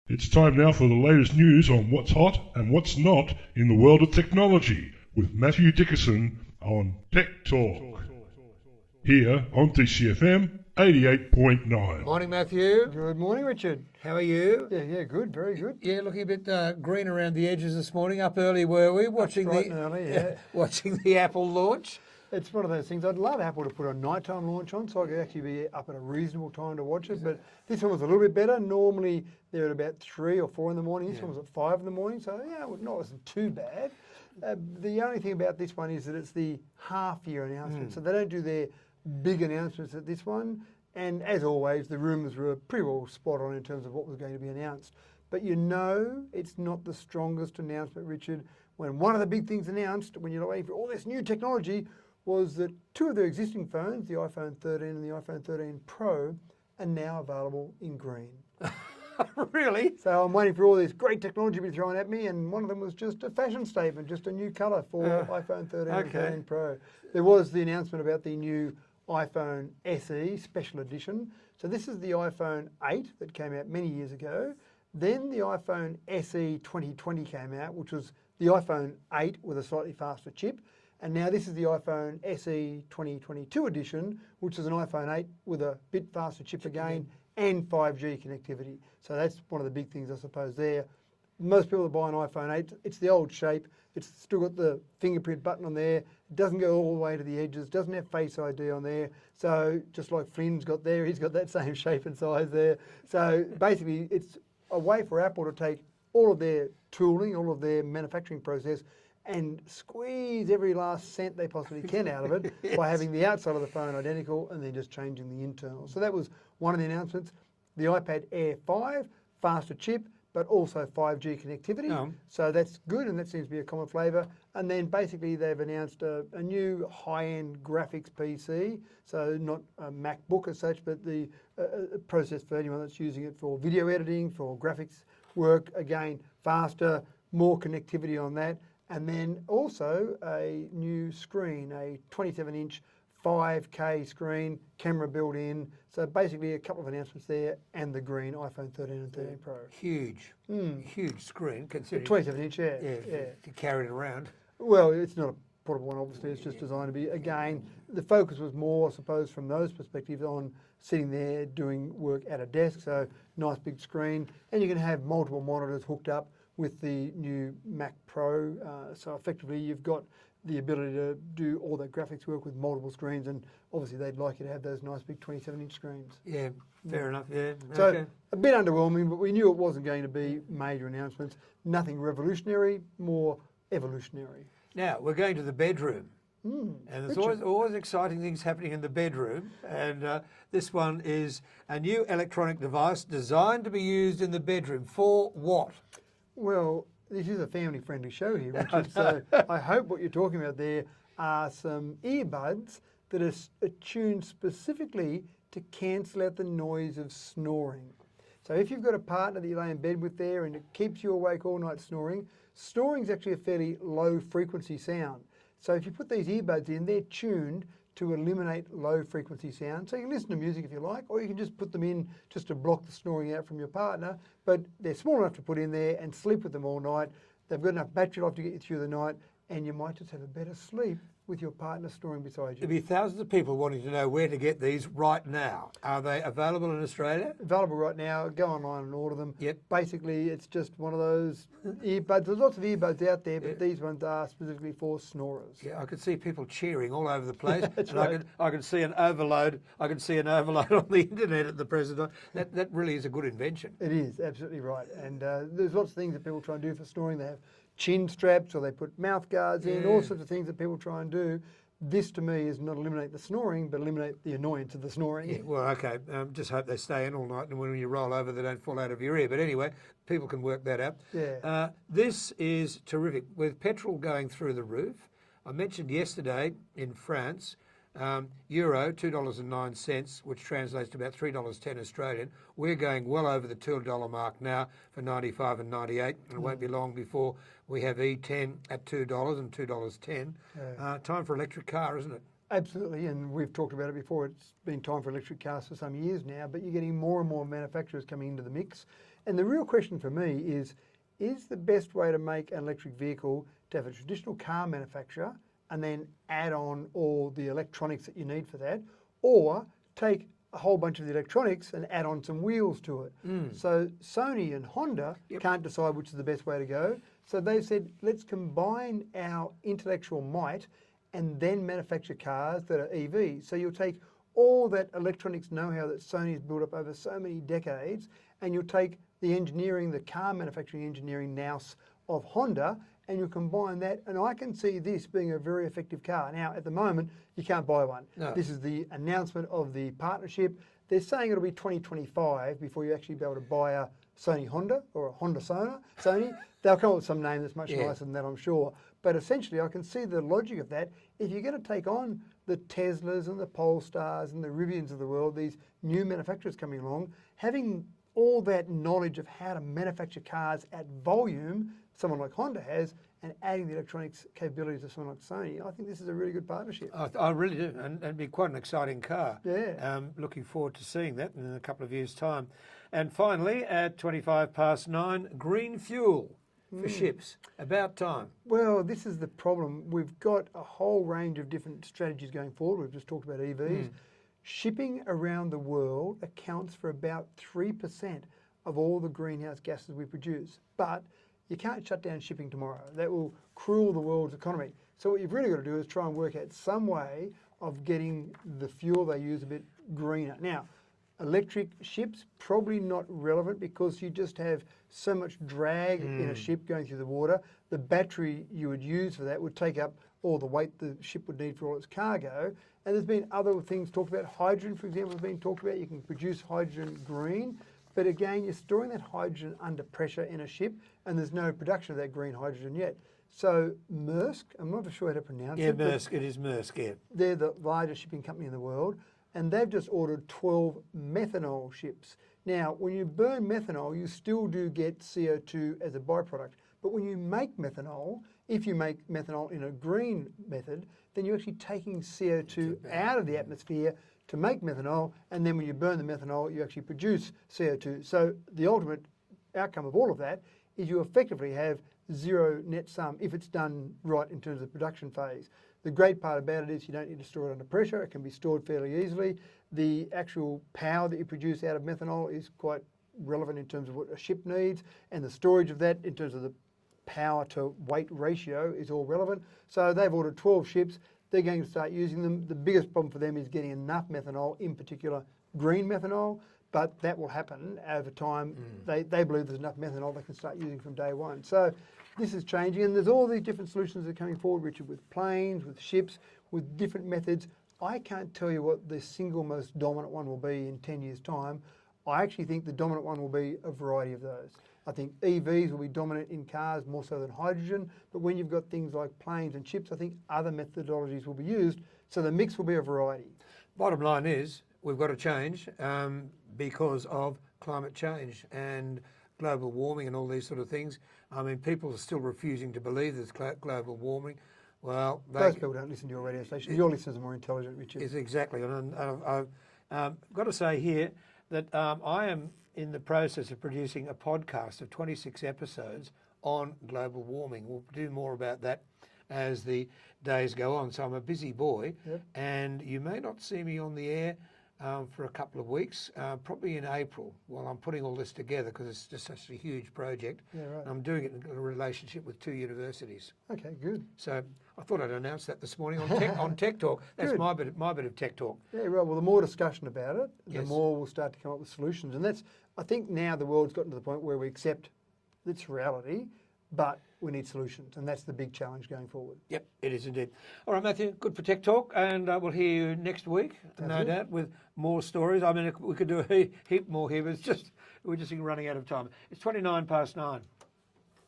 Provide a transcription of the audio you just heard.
It's time now for the latest news on what's hot and what's not in the world of technology with Mathew Dickerson on Tech Talk. Here on TCFM 88.9. Morning, Matthew. Good morning, Richard. How are you? Yeah, good, very good. Yeah, looking a bit green around the edges this morning. Up early, were we? Watching Bright and early, yeah. watching the Apple launch. It's one of those things. I'd love Apple to put a nighttime launch on so I could actually be up at a reasonable time to watch it. But this one was a little bit better. Normally they're at about 3 or 4 in the morning. This one was at 5 in the morning. So, yeah, it wasn't too bad. The only thing about this one is that it's the half-year announcement. So they don't do their big announcements at this one. And as always, the rumours were pretty well spot on in terms of what was going to be announced. But you know it's not the strongest announcement, Richard, when one of the big things announced, when you're waiting for all this new technology, was that 2 of their existing phones, the iPhone 13 and the iPhone 13 Pro, are now available in green. Really? So I'm waiting for all this great technology to be thrown at me, and one of them was just a fashion statement, just a new colour for iPhone 13 and 13 Pro. There was the announcement about the new iPhone SE Special Edition. So this is the iPhone 8 that came out many years ago. Then the iPhone SE 2020 came out, which was the iPhone 8 with a slightly faster chip. And now this is the iPhone SE 2022 edition, which is an iPhone 8 with a bit faster chip again and 5G connectivity. So that's one of the big things, I suppose, there. Most people that buy an iPhone 8, it's the old shape. It's still got the fingerprint button on there. It doesn't go all the way to the edges. Doesn't have Face ID on there. So just like Flynn's got there, he's got that same shape and size there. So basically, it's a way for Apple to take all of their tooling, all of their manufacturing process, and squeeze every last cent they possibly can out of it by having the outside of the phone identical and then just changing the internal. So that was one of the announcements. The iPad Air 5, faster chip, but also 5G connectivity. So that's good, and that seems to be a common flavour. And then basically they've announced a new high-end graphics PC, so not a MacBook as such, but the process for anyone that's using it for video editing, for graphics work, again, faster, more connectivity on that. And then also a new screen, a 27-inch 5K screen, camera built in. So basically a couple of announcements there, and the green iPhone 13 and 13 Pro. Huge screen. Considering 27-inch, yeah. To carry it around. Well, it's not a portable one, obviously. It's just designed to be, again, the focus was more, I suppose, from those perspectives on sitting there doing work at a desk. So nice big screen. And you can have multiple monitors hooked up with the new Mac Pro. So effectively you've got the ability to do all that graphics work with multiple screens, and obviously they'd like you to have those nice big 27-inch screens. Yeah, fair enough, yeah. So a bit underwhelming, but we knew it wasn't going to be major announcements. Nothing revolutionary, more evolutionary. Now, we're going to the bedroom. And there's always exciting things happening in the bedroom. And this one is a new electronic device designed to be used in the bedroom. For what? Well, this is a family-friendly show here, Richard, so I hope what you're talking about there are some earbuds that are attuned specifically to cancel out the noise of snoring. So if you've got a partner that you lay in bed with there and it keeps you awake all night snoring, snoring is actually a fairly low-frequency sound. So if you put these earbuds in, they're tuned to eliminate low-frequency sound. So you can listen to music if you like, or you can just put them in just to block the snoring out from your partner. But they're small enough to put in there and sleep with them all night. They've got enough battery life to get you through the night, and you might just have a better sleep with your partner snoring beside you. There'll be thousands of people wanting to know where to get these right now. Are they available in Australia? Available right now. Go online and order them. Yep. Basically, it's just one of those earbuds. There's lots of earbuds out there, but these ones are specifically for snorers. Yeah, I could see people cheering all over the place. That's and right. I could see an overload. I could see an overload on the internet at the present time. That really is a good invention. It is, absolutely right. And there's lots of things that people try and do for snoring. They have chin straps, or they put mouth guards in, all sorts of things that people try and do. This, to me, is not eliminate the snoring, but eliminate the annoyance of the snoring. Yeah, well, okay. Just hope they stay in all night, and when you roll over, they don't fall out of your ear. But anyway, people can work that out. Yeah. This is terrific. With petrol going through the roof, I mentioned yesterday in France, euro $2.09, which translates to about $3.10 Australian. We're going well over the $2 mark now for 95 and 98, and it won't be long before we have E10 at $2 and $2.10. Time for electric car, isn't it? Absolutely, and we've talked about it before. It's been time for electric cars for some years now, but you're getting more and more manufacturers coming into the mix. And the real question for me is the best way to make an electric vehicle to have a traditional car manufacturer and then add on all the electronics that you need for that, or take a whole bunch of the electronics and add on some wheels to it? So Sony and Honda can't decide which is the best way to go. So they've said, let's combine our intellectual might and then manufacture cars that are EVs. So you'll take all that electronics know-how that Sony's built up over so many decades, and you'll take the engineering, the car manufacturing engineering nous of Honda, and you combine that, and I can see this being a very effective car. Now, at the moment, you can't buy one. No. This is the announcement of the partnership. They're saying it'll be 2025 before you actually be able to buy a Sony Honda or a Honda Sony. They'll come up with some name that's much nicer than that, I'm sure. But essentially, I can see the logic of that. If you're going to take on the Teslas and the Polestars and the Rivians of the world, these new manufacturers coming along, having all that knowledge of how to manufacture cars at volume, someone like Honda has, and adding the electronics capabilities of someone like Sony, I think this is a really good partnership. I really do, and it'd be quite an exciting car. Yeah. Looking forward to seeing that in a couple of years' time. And finally, at 9:25, green fuel for ships. About time. Well, this is the problem. We've got a whole range of different strategies going forward. We've just talked about EVs. Shipping around the world accounts for about 3% of all the greenhouse gases we produce. But you can't shut down shipping tomorrow. That will cruel the world's economy. So what you've really got to do is try and work out some way of getting the fuel they use a bit greener. Now, electric ships, probably not relevant because you just have so much drag in a ship going through the water. The battery you would use for that would take up all the weight the ship would need for all its cargo. And there's been other things talked about. Hydrogen, for example, has been talked about. You can produce hydrogen green. But again, you're storing that hydrogen under pressure in a ship, and there's no production of that green hydrogen yet. So Maersk, I'm not sure how to pronounce it. Yeah, Maersk, it is Maersk, yeah. They're the largest shipping company in the world, and they've just ordered 12 methanol ships. Now, when you burn methanol, you still do get CO2 as a byproduct. But when you make methanol, if you make methanol in a green method, then you're actually taking CO2 out of the atmosphere to make methanol, and then when you burn the methanol, you actually produce CO2. So the ultimate outcome of all of that is you effectively have zero net sum if it's done right in terms of production phase. The great part about it is you don't need to store it under pressure. It can be stored fairly easily. The actual power that you produce out of methanol is quite relevant in terms of what a ship needs, and the storage of that in terms of the power to weight ratio is all relevant. So they've ordered 12 ships. They're going to start using them. The biggest problem for them is getting enough methanol, in particular green methanol, but that will happen over time. They believe there's enough methanol they can start using from day one. So this is changing, and there's all these different solutions that are coming forward, Richard, with planes, with ships, with different methods. I can't tell you what the single most dominant one will be in 10 years' time. I actually think the dominant one will be a variety of those. I think EVs will be dominant in cars more so than hydrogen, but when you've got things like planes and ships, I think other methodologies will be used, so the mix will be a variety. Bottom line is, we've got to change because of climate change and global warming and all these sort of things. I mean, people are still refusing to believe there's global warming. Well, those people don't listen to your radio station. Your listeners are more intelligent, Richard. It's exactly. And I've got to say here that I am in the process of producing a podcast of 26 episodes on global warming. We'll do more about that as the days go on. So I'm a busy boy, and you may not see me on the air for a couple of weeks, probably in April, while I'm putting all this together, because it's just such a huge project. Yeah, right. I'm doing it in a relationship with 2 universities. Okay, good. So I thought I'd announce that this morning on Tech Talk. That's my bit of Tech Talk. Yeah, right. Well, the more discussion about it, the Yes. more we'll start to come up with solutions. And that's, I think now the world's gotten to the point where we accept its reality, but we need solutions. And that's the big challenge going forward. Yep, it is indeed. All right, Matthew, good for Tech Talk, and we'll hear you next week, no doubt, with more stories. I mean, we could do a heap more here, but we're just running out of time. It's 9:29.